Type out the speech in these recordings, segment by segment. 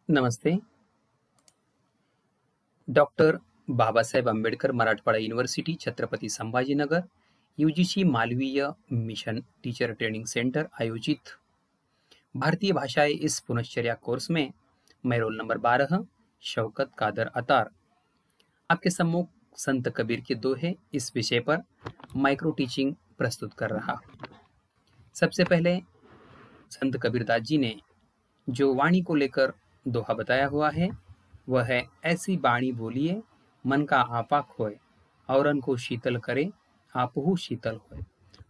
नमस्ते। Doctor Babasaheb Ambedkar Marathwada university Chhatrapati Sambhajinagar UGC Malviya mission teacher training centre आयोजित भारतीय भाषाएं इस पुनश्चर्या कोर्स में मैं रोल नंबर 12 शौकत कादर अतार आपके सम्मुख संत कबीर के दोहे इस विषय पर माइक्रो टीचिंग प्रस्तुत कर रहा। सबसे पहले संत कबीरदास जी ने जो वाणी को लेकर दोहा बताया हुआ है वह है, ऐसी बाणी बोलिए मन का आपा खोए, औरन को शीतल करे आपहु शीतल होए।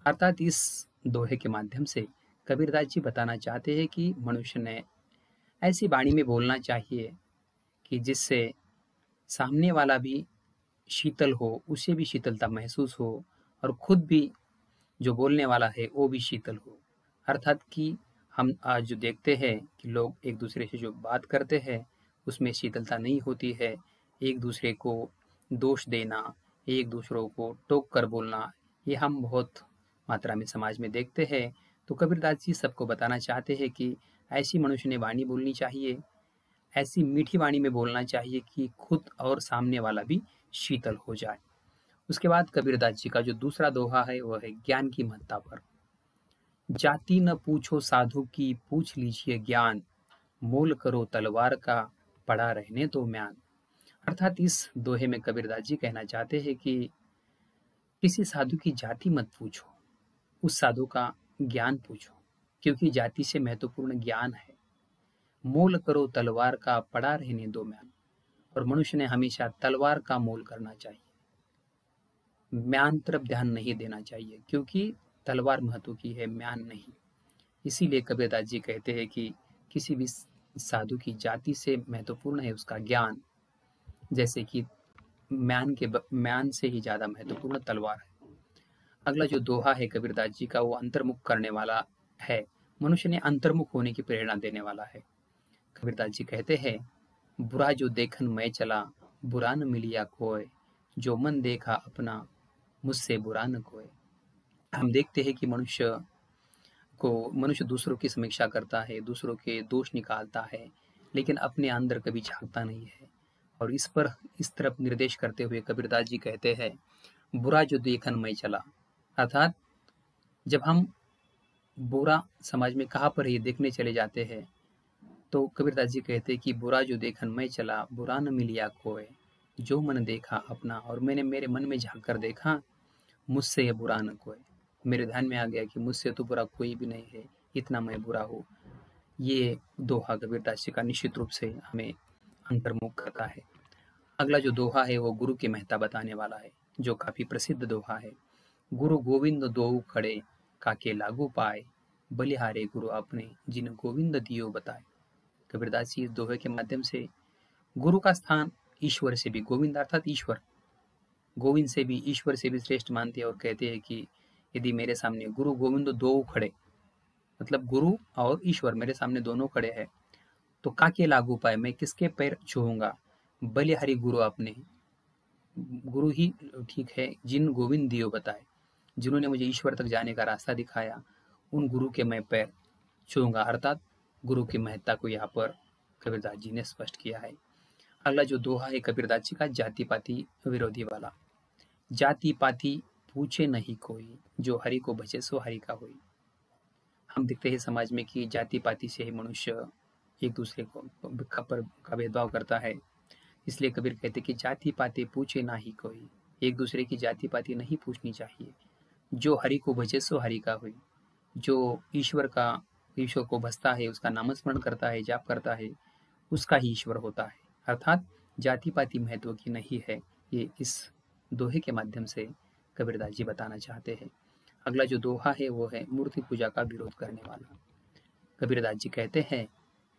अर्थात इस दोहे के माध्यम से कबीरदास जी बताना चाहते हैं कि मनुष्य ने ऐसी बाणी में बोलना चाहिए कि जिससे सामने वाला भी शीतल हो, उसे भी शीतलता महसूस हो और खुद भी जो बोलने वाला है वो भी शीतल हो। अर्थात कि हम आज जो देखते हैं कि लोग एक दूसरे से जो बात करते हैं उसमें शीतलता नहीं होती है, एक दूसरे को दोष देना, एक दूसरों को टोक कर बोलना, ये हम बहुत मात्रा में समाज में देखते हैं। तो कबीरदास जी सबको बताना चाहते हैं कि ऐसी मनुष्य ने वाणी बोलनी चाहिए, ऐसी मीठी वाणी में बोलना चाहिए कि खुद और सामने वाला भी शीतल हो जाए। उसके बाद कबीरदास जी का जो दूसरा दोहा है वह है ज्ञान की महत्ता पर। जाति न पूछो साधु की, पूछ लीजिए ज्ञान, मोल करो तलवार का, पड़ा रहने दो म्यान। अर्थात इस दोहे में कबीरदास जी कहना चाहते हैं कि किसी साधु की जाति मत पूछो, उस साधु का ज्ञान पूछो, क्योंकि जाति से महत्वपूर्ण ज्ञान है। मोल करो तलवार का, पड़ा रहने दो म्यान। और मनुष्य ने हमेशा तलवार का मोल करना चाहिए, म्यान तरफ ध्यान नहीं देना चाहिए, क्योंकि तलवार महत्व की है, म्यान नहीं। इसीलिए कबीरदास जी कहते हैं कि किसी भी साधु की जाति से महत्वपूर्ण है उसका ज्ञान, जैसे कि म्यान से ही ज्यादा महत्वपूर्ण तलवार है। अगला जो दोहा है कबीरदास जी का वो अंतर्मुख करने वाला है, मनुष्य ने अंतर्मुख होने की प्रेरणा देने वाला है। कबीरदास जी कहते हैं, बुरा जो देखन मैं चला, बुरा न मिलिया कोय, जो मन देखा अपना, मुझसे बुरा न कोय। हम देखते हैं कि मनुष्य दूसरों की समीक्षा करता है, दूसरों के दोष निकालता है, लेकिन अपने अंदर कभी झांकता नहीं है। और इस तरफ निर्देश करते हुए कबीरदास जी कहते हैं, बुरा जो देखन मैं चला। अर्थात जब हम बुरा समाज में कहाँ पर ये देखने चले जाते हैं तो कबीरदास जी कहते हैं कि बुरा जो देखन मैं चला, बुरा न मिलिया कोय, जो मन देखा अपना। और मैंने मेरे मन में झांक कर देखा, मुझसे ये बुरा न कोय। मेरे ध्यान में आ गया कि मुझसे तो बुरा कोई भी नहीं है, इतना मैं बुरा हूँ। ये दोहा कबीरदास जी का निश्चित रूप से हमें अंतर्मुख करता है। अगला जो दोहा है वो गुरु की महत्ता बताने वाला है, जो काफी प्रसिद्ध दोहा है। गुरु गोविंद दोऊ खड़े, काके लागू पाए, बलिहारे गुरु अपने, जिन गोविंद दियो बताए। कबीरदास जी इस दोहे के माध्यम से गुरु का स्थान ईश्वर से भी, गोविंद अर्थात ईश्वर, गोविंद से भी, ईश्वर से भी श्रेष्ठ मानते हैं और कहते हैं कि यदि मेरे सामने गुरु गोविंद दो खड़े, मतलब गुरु और ईश्वर मेरे सामने दोनों खड़े हैं, तो काके लागू पाए, मैं किसके पैर छूऊंगा। बलिहारी गुरु अपने, गुरु ही ठीक है, जिन गोविंद दियो बताए, जिन्होंने मुझे ईश्वर तक जाने का रास्ता दिखाया, उन गुरु के मैं पैर छूऊंगा। अर्थात गुरु की महत्ता को यहाँ पर कबीरदास जी ने स्पष्ट किया है। अगला जो दोहा है कबीरदास जी का, जाति पाति विरोधी वाला। जाति पाति पूछे नहीं कोई, जो हरि को भजे सो हरि का होई। हम देखते हैं समाज में कि जाति पाति से ही मनुष्य एक दूसरे का भेदभाव करता है। इसलिए कबीर कहते कि जाति पाति पूछे ना ही कोई, एक दूसरे की जाति पाति नहीं पूछनी चाहिए। जो हरि को भजे सो हरि का हुई, जो ईश्वर को भजता है, उसका नामस्मरण करता है, जाप करता है, उसका ही ईश्वर होता है। अर्थात जाति पाति महत्व की नहीं है, ये इस दोहे के माध्यम से कबीरदास जी बताना चाहते हैं। अगला जो दोहा है वो है मूर्ति पूजा का विरोध करने वाला। कबीरदास जी कहते हैं,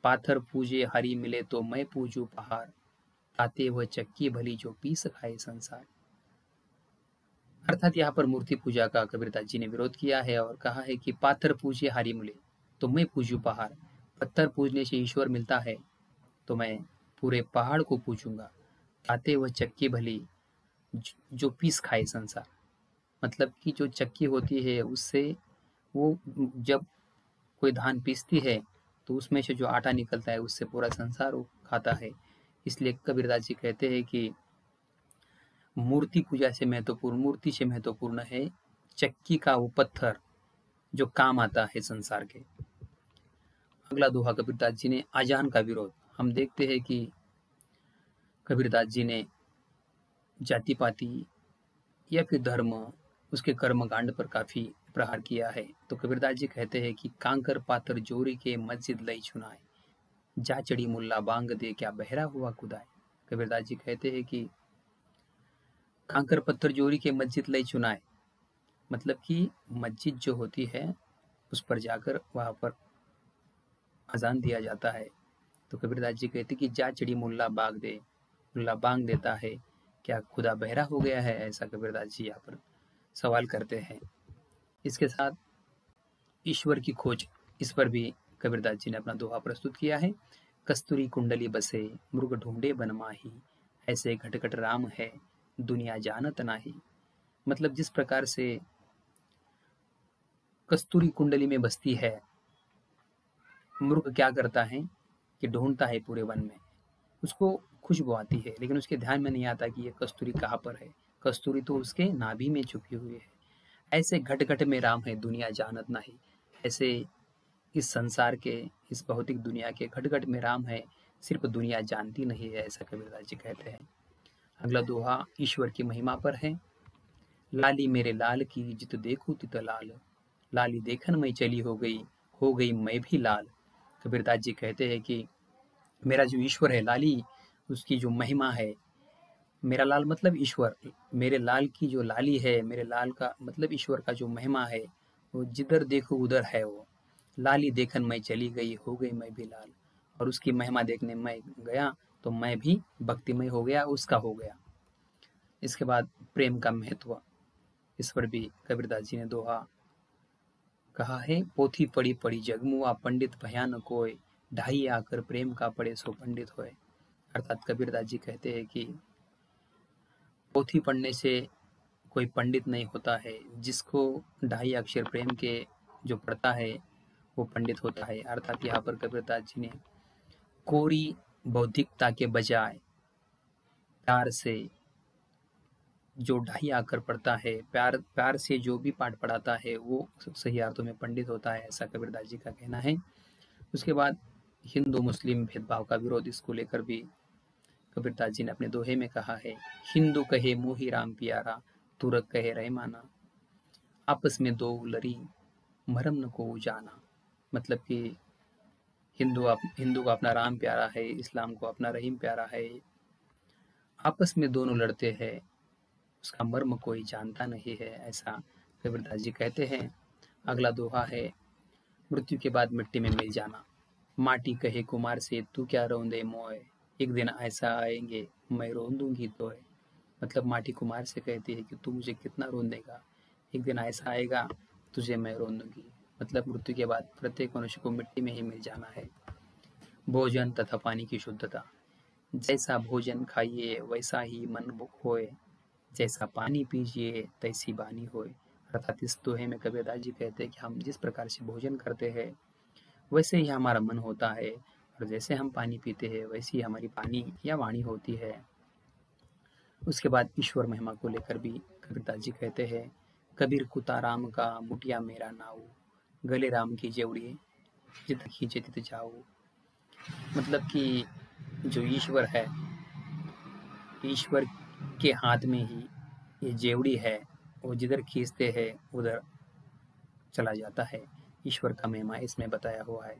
पाथर पूजे हरि मिले तो मैं पूजू पहाड़, ताते वह चक्की भली जो पीस खाए संसार। अर्थात यहाँ पर मूर्ति पूजा का कबीरदास जी ने विरोध किया है और कहा है कि पाथर पूजे हरि मिले तो मैं पूजू पहाड़, पत्थर पूजने से ईश्वर मिलता है तो मैं पूरे पहाड़ को पूजूंगा। ताते वह चक्की भली जो पीस खाए संसार, मतलब कि जो चक्की होती है उससे वो जब कोई धान पीसती है तो उसमें से जो आटा निकलता है उससे पूरा संसार वो खाता है। इसलिए कबीरदास जी कहते हैं कि मूर्ति से महत्वपूर्ण है चक्की का वो पत्थर जो काम आता है संसार के। अगला दोहा कबीरदास जी ने अजान का विरोध। हम देखते हैं कि कबीरदास जी ने जाति पाति या फिर धर्म उसके कर्मकांड पर काफी प्रहार किया है। तो कबीरदास जी कहते हैं कि कांकर पाथर जोरी के मस्जिद लई चुनाए, जा चढ़ी मुल्ला बांग दे क्या बहरा हुआ खुदाए। कबीरदास जी कहते हैं कि कांकर पत्थर जोरी के मस्जिद लई चुनाए, मतलब कि मस्जिद जो होती है उस पर जाकर वहां पर अजान दिया जाता है। तो कबीरदास जी कहते कि जा चढ़ी मुल्ला बांग देता है, क्या खुदा बहरा हो गया है, ऐसा कबीरदास जी यहाँ पर सवाल करते हैं। इसके साथ ईश्वर की खोज, इस पर भी कबीरदास जी ने अपना दोहा प्रस्तुत किया है। कस्तूरी कुंडली बसे मृग ढूंढे बन माही, ऐसे घटघट राम है दुनिया जानत नाही। मतलब जिस प्रकार से कस्तूरी कुंडली में बसती है, मृग क्या करता है कि ढूंढता है पूरे वन में, उसको खुशबू आती है लेकिन उसके ध्यान में नहीं आता कि ये कस्तूरी कहाँ पर है। कस्तूरी तो उसके नाभि में छुपी हुई है। ऐसे घट घट में राम है दुनिया जानत नहीं, ऐसे इस संसार के, इस भौतिक दुनिया के घट घट में राम है, सिर्फ दुनिया जानती नहीं है, ऐसा कबीरदास जी कहते हैं। अगला दोहा ईश्वर की महिमा पर है। लाली मेरे लाल की जित देखूं तित लाल, लाली देखन में चली हो गई मैं भी लाल। कबीरदास जी कहते हैं कि मेरा जो ईश्वर है लाली, उसकी जो महिमा है, मेरा लाल मतलब ईश्वर, मेरे लाल की जो लाली है, मेरे लाल का मतलब ईश्वर का जो महिमा है, वो जिधर देखो उधर है। वो लाली देखन मैं चली गई हो गई मैं भी लाल, और उसकी महिमा देखने मैं गया तो मैं भी भक्तिमय हो गया, उसका हो गया। इसके बाद प्रेम का महत्व, इस पर भी कबीरदास जी ने दोहा कहा है। पोथी पड़ी पड़ी जगमुआ पंडित भयान कोय, ढाई आकर प्रेम का पड़े सो पंडित होए। अर्थात कबीरदास जी कहते हैं कि पोथी पढ़ने से कोई पंडित नहीं होता है, जिसको ढाई अक्षर प्रेम के जो पढ़ता है वो पंडित होता है। अर्थात यहाँ पर कबीरदास जी ने कोरी बौद्धिकता के बजाय प्यार से जो ढाई आकर पढ़ता है, प्यार से जो भी पाठ पढ़ाता है वो सही अर्थों में पंडित होता है, ऐसा कबीरदास जी का कहना है। उसके बाद हिंदू मुस्लिम भेदभाव का विरोध, इसको लेकर भी कबीरदास जी ने अपने दोहे में कहा है। हिंदू कहे मोही राम प्यारा, तुरक कहे रहमाना, आपस में दो लड़ी मरम न को जाना। मतलब कि हिंदू को अपना राम प्यारा है, इस्लाम को अपना रहीम प्यारा है, आपस में दोनों लड़ते हैं, उसका मर्म कोई जानता नहीं है, ऐसा कबीरदास जी कहते हैं। अगला दोहा है मृत्यु के बाद मिट्टी में मिल जाना। माटी कहे कुमार से तू क्या रोंदे मोए, एक दिन ऐसा आएंगे मैं रोन दूंगी तोए। मतलब माटी कुमार से कहती है कि तू मुझे कितना रोन देगा, एक दिन ऐसा आएगा तुझे मैं रोन दूंगी। मतलब मृत्यु के बाद प्रत्येक मनुष्य को मिट्टी में ही मिल जाना है। भोजन तथा पानी की शुद्धता, जैसा भोजन खाइए वैसा ही मन होए, जैसा पानी पीजिए तैसी बानी होए। अर्थात इस दोहे में कबीरदास जी कहते हैं कि हम जिस प्रकार से भोजन करते हैं वैसे ही हमारा मन होता है, और जैसे हम पानी पीते हैं वैसी हमारी पानी या वाणी होती है। उसके बाद ईश्वर महिमा को लेकर भी कबीरदास जी कहते हैं। कबीर कुता राम का मुटिया मेरा नाऊ, गले राम की जेवड़ी जित खींचे तित जाऊ। मतलब कि जो ईश्वर है, ईश्वर के हाथ में ही ये जेवड़ी है, वो जिधर खींचते हैं उधर चला जाता है। ईश्वर का महिमा इसमें बताया हुआ है।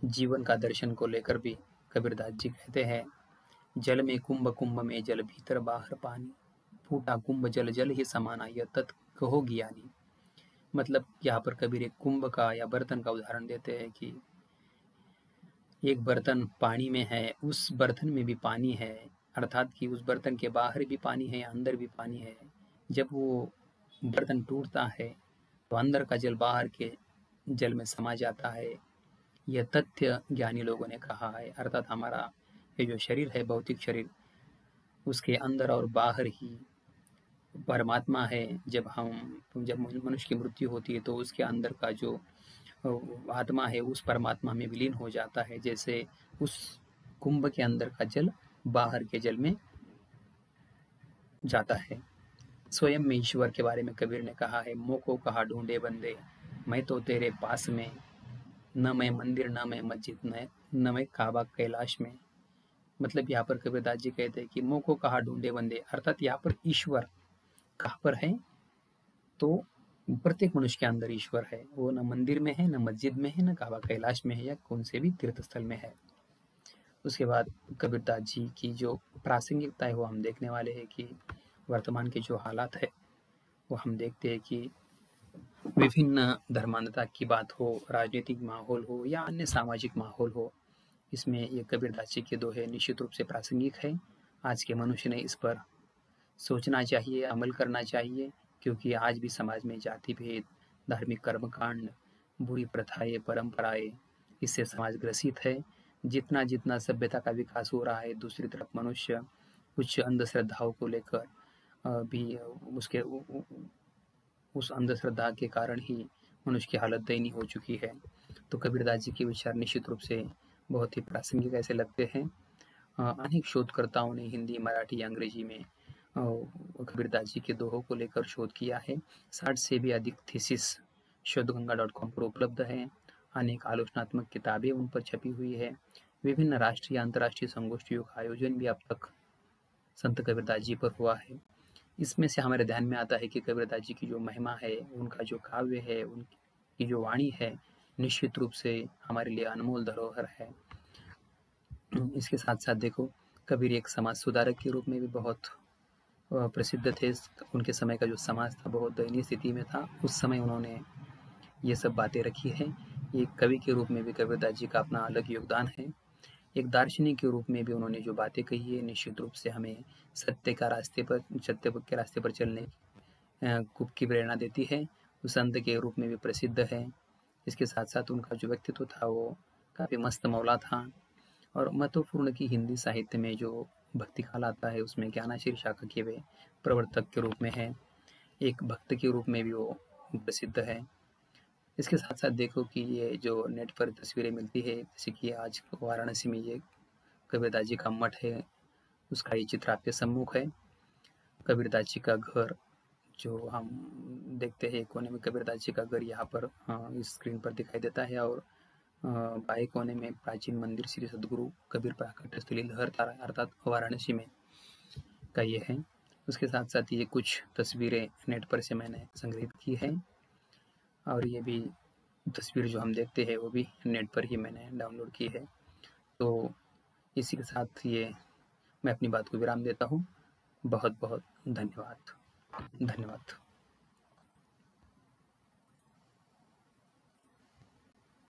जीवन का दर्शन को लेकर भी कबीरदास जी कहते हैं। जल में कुंभ कुंभ में जल भीतर बाहर पानी, फूटा कुंभ जल जल ही समाना यह तत् कहो ज्ञानी। मतलब यहाँ पर कबीर एक कुंभ का या बर्तन का उदाहरण देते हैं कि एक बर्तन पानी में है, उस बर्तन में भी पानी है, अर्थात कि उस बर्तन के बाहर भी पानी है, अंदर भी पानी है। जब वो बर्तन टूटता है तो अंदर का जल बाहर के जल में समा जाता है। यह तथ्य ज्ञानी लोगों ने कहा है। अर्थात हमारा ये जो शरीर है, भौतिक शरीर, उसके अंदर और बाहर ही परमात्मा है। जब मनुष्य की मृत्यु होती है तो उसके अंदर का जो आत्मा है उस परमात्मा में विलीन हो जाता है, जैसे उस कुंभ के अंदर का जल बाहर के जल में जाता है। स्वयं में ईश्वर के बारे में कबीर ने कहा है, मोको कहा ढूंढे बंदे, मैं तो तेरे पास में, न मैं मंदिर न मैं मस्जिद न मैं काबा कैलाश में। मतलब यहाँ पर कबीरदास जी कहते हैं कि मोको कहा ढूंढे बंदे, अर्थात यहाँ पर ईश्वर कहाँ पर है, तो प्रत्येक मनुष्य के अंदर ईश्वर है। वो न मंदिर में है, न मस्जिद में है, न काबा कैलाश में है, या कौन से भी तीर्थ स्थल में है। उसके बाद कबीरदास जी की जो प्रासंगिकता है वो हम देखने वाले हैं कि वर्तमान के जो हालात है वो हम देखते हैं कि विभिन्न धर्मांधता की बात हो, राजनीतिक माहौल हो या अन्य सामाजिक माहौल हो, इसमें ये कबीरदास जी के दोहे निश्चित रूप से प्रासंगिक है। आज के मनुष्य ने इस पर सोचना चाहिए, अमल करना चाहिए, क्योंकि आज भी समाज में जाति भेद, धार्मिक कर्मकांड, बुरी प्रथाएं, परंपराएं, इससे समाज ग्रसित है। जितना जितना सभ्यता का विकास हो रहा है, दूसरी तरफ मनुष्य कुछ अंधश्रद्धाओं को लेकर भी उसके उस अंधश्रद्धा के कारण ही मनुष्य की हालत दयनीय हो चुकी है। तो कबीरदास जी के विचार निश्चित रूप से बहुत ही प्रासंगिक ऐसे लगते हैं। अनेक शोधकर्ताओं ने हिंदी, मराठी, अंग्रेजी में कबीरदास जी के दोहों को लेकर शोध किया है। 60 से भी अधिक थीसिस शोधगंगा.com पर उपलब्ध है। अनेक आलोचनात्मक किताबें उन पर छपी हुई है। विभिन्न राष्ट्रीय अंतर्राष्ट्रीय संगोष्ठियों का आयोजन भी अब तक संत कबीरदास जी पर हुआ है। इसमें से हमारे ध्यान में आता है कि कबीरदास जी की जो महिमा है, उनका जो काव्य है, उनकी जो वाणी है, निश्चित रूप से हमारे लिए अनमोल धरोहर है। इसके साथ साथ देखो, कबीर एक समाज सुधारक के रूप में भी बहुत प्रसिद्ध थे। उनके समय का जो समाज था बहुत दयनीय स्थिति में था। उस समय उन्होंने ये सब बातें रखी है। एक कवि के रूप में भी कबीरदास जी का अपना अलग योगदान है। एक दार्शनिक के रूप में भी उन्होंने जो बातें कही है, निश्चित रूप से हमें सत्य के रास्ते पर चलने की प्रेरणा देती है। वो संत के रूप में भी प्रसिद्ध है। इसके साथ साथ उनका जो व्यक्तित्व था वो काफ़ी मस्त मौला था। और महत्वपूर्ण कि हिंदी साहित्य में जो भक्ति काल आता है उसमें ज्ञानाशीर शाखा के वे प्रवर्तक के रूप में है। एक भक्त के रूप में भी वो प्रसिद्ध है। इसके साथ साथ देखो कि ये जो नेट पर तस्वीरें मिलती है, जैसे कि आज वाराणसी में ये कबीरदास जी का मठ है, उसका ये चित्र आपके सम्मुख है। कबीरदास जी का घर जो हम देखते हैं कोने में, कबीरदास जी का घर यहाँ पर इस स्क्रीन पर दिखाई देता है। और बाएं कोने में प्राचीन मंदिर श्री सदगुरु कबीर प्राकट्य स्थली लहरतारा अर्थात वाराणसी में का ये है। उसके साथ साथ ये कुछ तस्वीरें नेट पर से मैंने संग्रहित की है, और ये भी तस्वीर जो हम देखते हैं वो भी नेट पर ही मैंने डाउनलोड की है। तो इसी के साथ ये मैं अपनी बात को विराम देता हूँ। बहुत बहुत धन्यवाद।